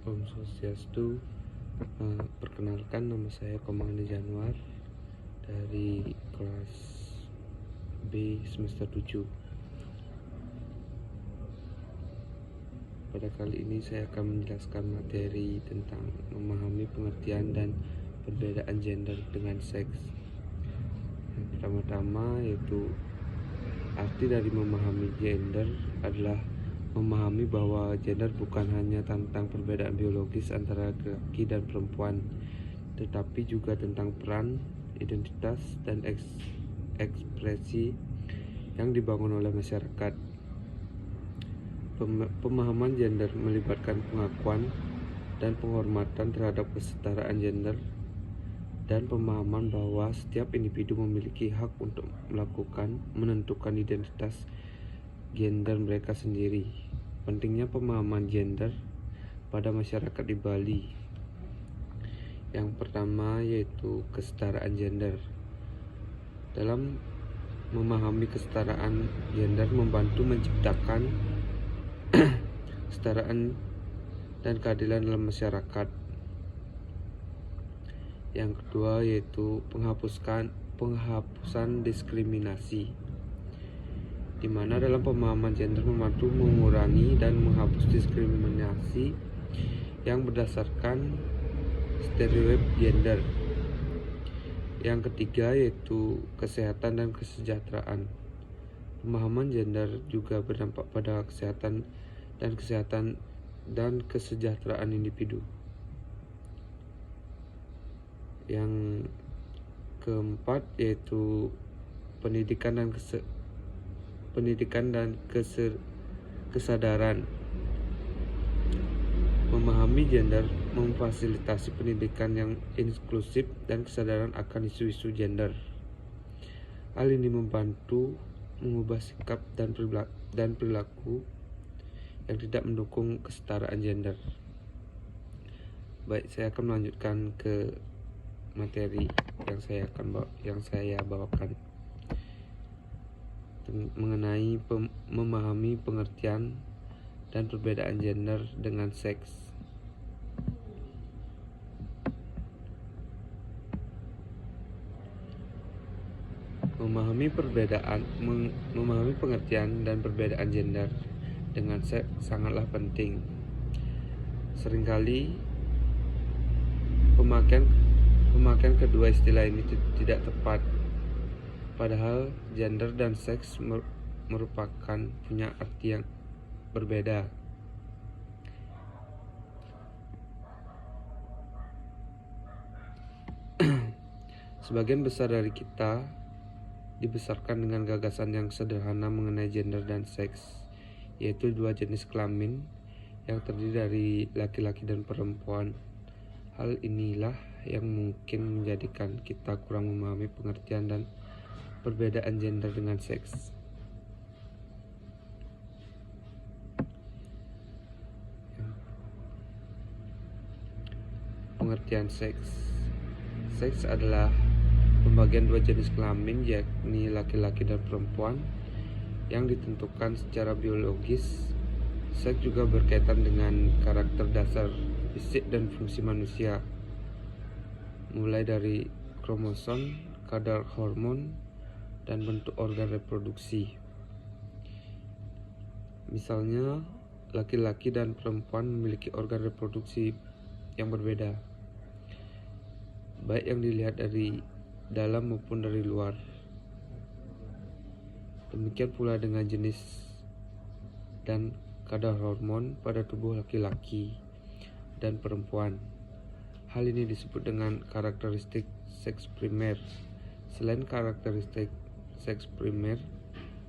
Om Swastiastu. Perkenalkan, nama saya Komang Januar dari kelas B semester 7. Pada kali ini saya akan menjelaskan materi tentang memahami pengertian dan perbedaan gender dengan seks. Yang pertama-tama yaitu arti dari memahami gender adalah memahami bahwa gender bukan hanya tentang perbedaan biologis antara laki-laki dan perempuan, tetapi juga tentang peran, identitas, dan ekspresi yang dibangun oleh masyarakat. Pemahaman gender melibatkan pengakuan dan penghormatan terhadap kesetaraan gender dan pemahaman bahwa setiap individu memiliki hak untuk menentukan identitas gender mereka sendiri. Pentingnya pemahaman gender pada masyarakat di Bali. Yang pertama yaitu kesetaraan gender. Dalam memahami kesetaraan gender membantu menciptakan kesetaraan dan keadilan dalam masyarakat. Yang kedua yaitu penghapusan diskriminasi, di mana dalam pemahaman gender membantu mengurangi dan menghapus diskriminasi yang berdasarkan stereotip gender. Yang ketiga yaitu kesehatan dan kesejahteraan. Pemahaman gender juga berdampak pada kesehatan dan kesejahteraan individu. Yang keempat yaitu pendidikan dan kesadaran. Memahami gender memfasilitasi pendidikan yang inklusif dan kesadaran akan isu-isu gender. Hal ini membantu mengubah sikap dan perilaku yang tidak mendukung kesetaraan gender. Baik, saya akan melanjutkan ke materi yang saya bawakan mengenai memahami pengertian dan perbedaan gender dengan seks. Memahami pengertian dan perbedaan gender dengan seks sangatlah penting. Seringkali pemakaian kedua istilah ini tidak tepat. Padahal gender dan seks merupakan punya arti yang berbeda. Sebagian besar dari kita dibesarkan dengan gagasan yang sederhana mengenai gender dan seks, yaitu dua jenis kelamin yang terdiri dari laki-laki dan perempuan. Hal inilah yang mungkin menjadikan kita kurang memahami pengertian dan perbedaan gender dengan seks. Pengertian seks. Seks adalah pembagian dua jenis kelamin, yakni laki-laki dan perempuan, yang ditentukan secara biologis. Seks juga berkaitan dengan karakter dasar fisik dan fungsi manusia, mulai dari kromosom, kadar hormon, dan bentuk organ reproduksi. Misalnya, laki-laki dan perempuan memiliki organ reproduksi yang berbeda, baik yang dilihat dari dalam maupun dari luar. Demikian pula dengan jenis dan kadar hormon pada tubuh laki-laki dan perempuan. Hal ini disebut dengan karakteristik seks primer. Selain karakteristik seks primer,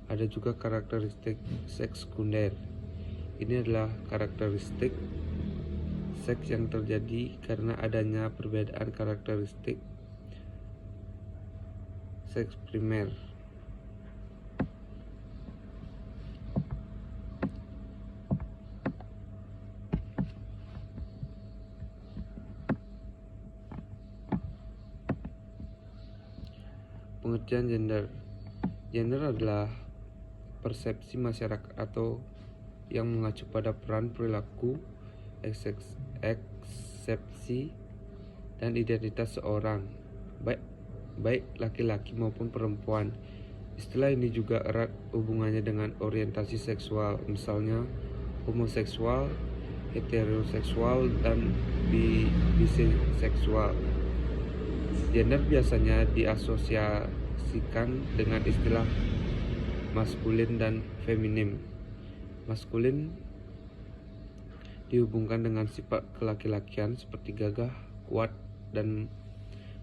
ada juga karakteristik seks sekunder. Ini adalah karakteristik seks yang terjadi karena adanya perbedaan karakteristik seks primer. Pengertian gender. Gender adalah persepsi masyarakat atau yang mengacu pada peran, perilaku, eksepsi dan identitas seorang, baik laki-laki maupun perempuan. Istilah ini juga erat hubungannya dengan orientasi seksual, misalnya homoseksual, heteroseksual, dan biseksual. Gender biasanya diasosiasikan dengan istilah maskulin dan feminim. Maskulin dihubungkan dengan sifat kelaki-lakian seperti gagah, kuat, dan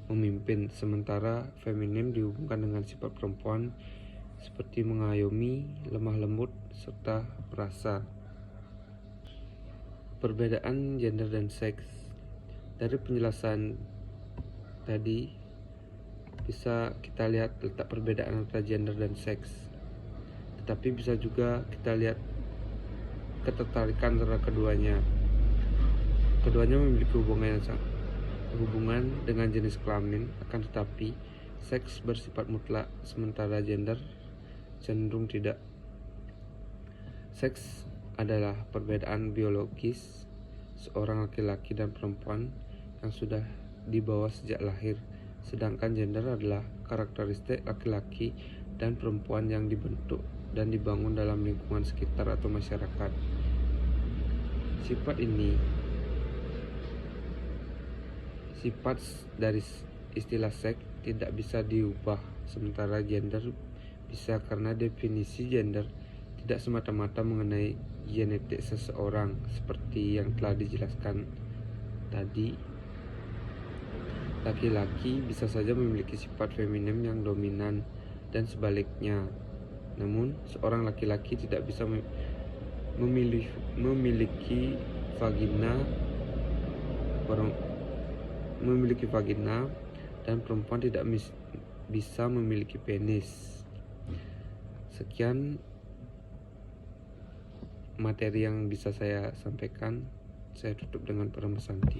memimpin, sementara feminim dihubungkan dengan sifat perempuan seperti mengayomi, lemah lembut, serta perasa. Perbedaan gender dan seks. Dari penjelasan tadi bisa kita lihat letak perbedaan antara gender dan seks, tetapi bisa juga kita lihat ketertarikan antara keduanya. Keduanya memiliki hubungan dengan jenis kelamin, akan tetapi seks bersifat mutlak sementara gender cenderung tidak. Seks adalah perbedaan biologis seorang laki-laki dan perempuan yang sudah dibawa sejak lahir, sedangkan gender adalah karakteristik laki-laki dan perempuan yang dibentuk dan dibangun dalam lingkungan sekitar atau masyarakat. Sifat dari istilah seks tidak bisa diubah, sementara gender bisa, karena definisi gender tidak semata-mata mengenai genetik seseorang seperti yang telah dijelaskan tadi. Laki-laki bisa saja memiliki sifat feminim yang dominan dan sebaliknya. Namun, seorang laki-laki tidak bisa memiliki vagina dan perempuan tidak bisa memiliki penis. Sekian materi yang bisa saya sampaikan. Saya tutup dengan Parama Santi.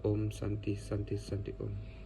Om Santi Santi Santi Om.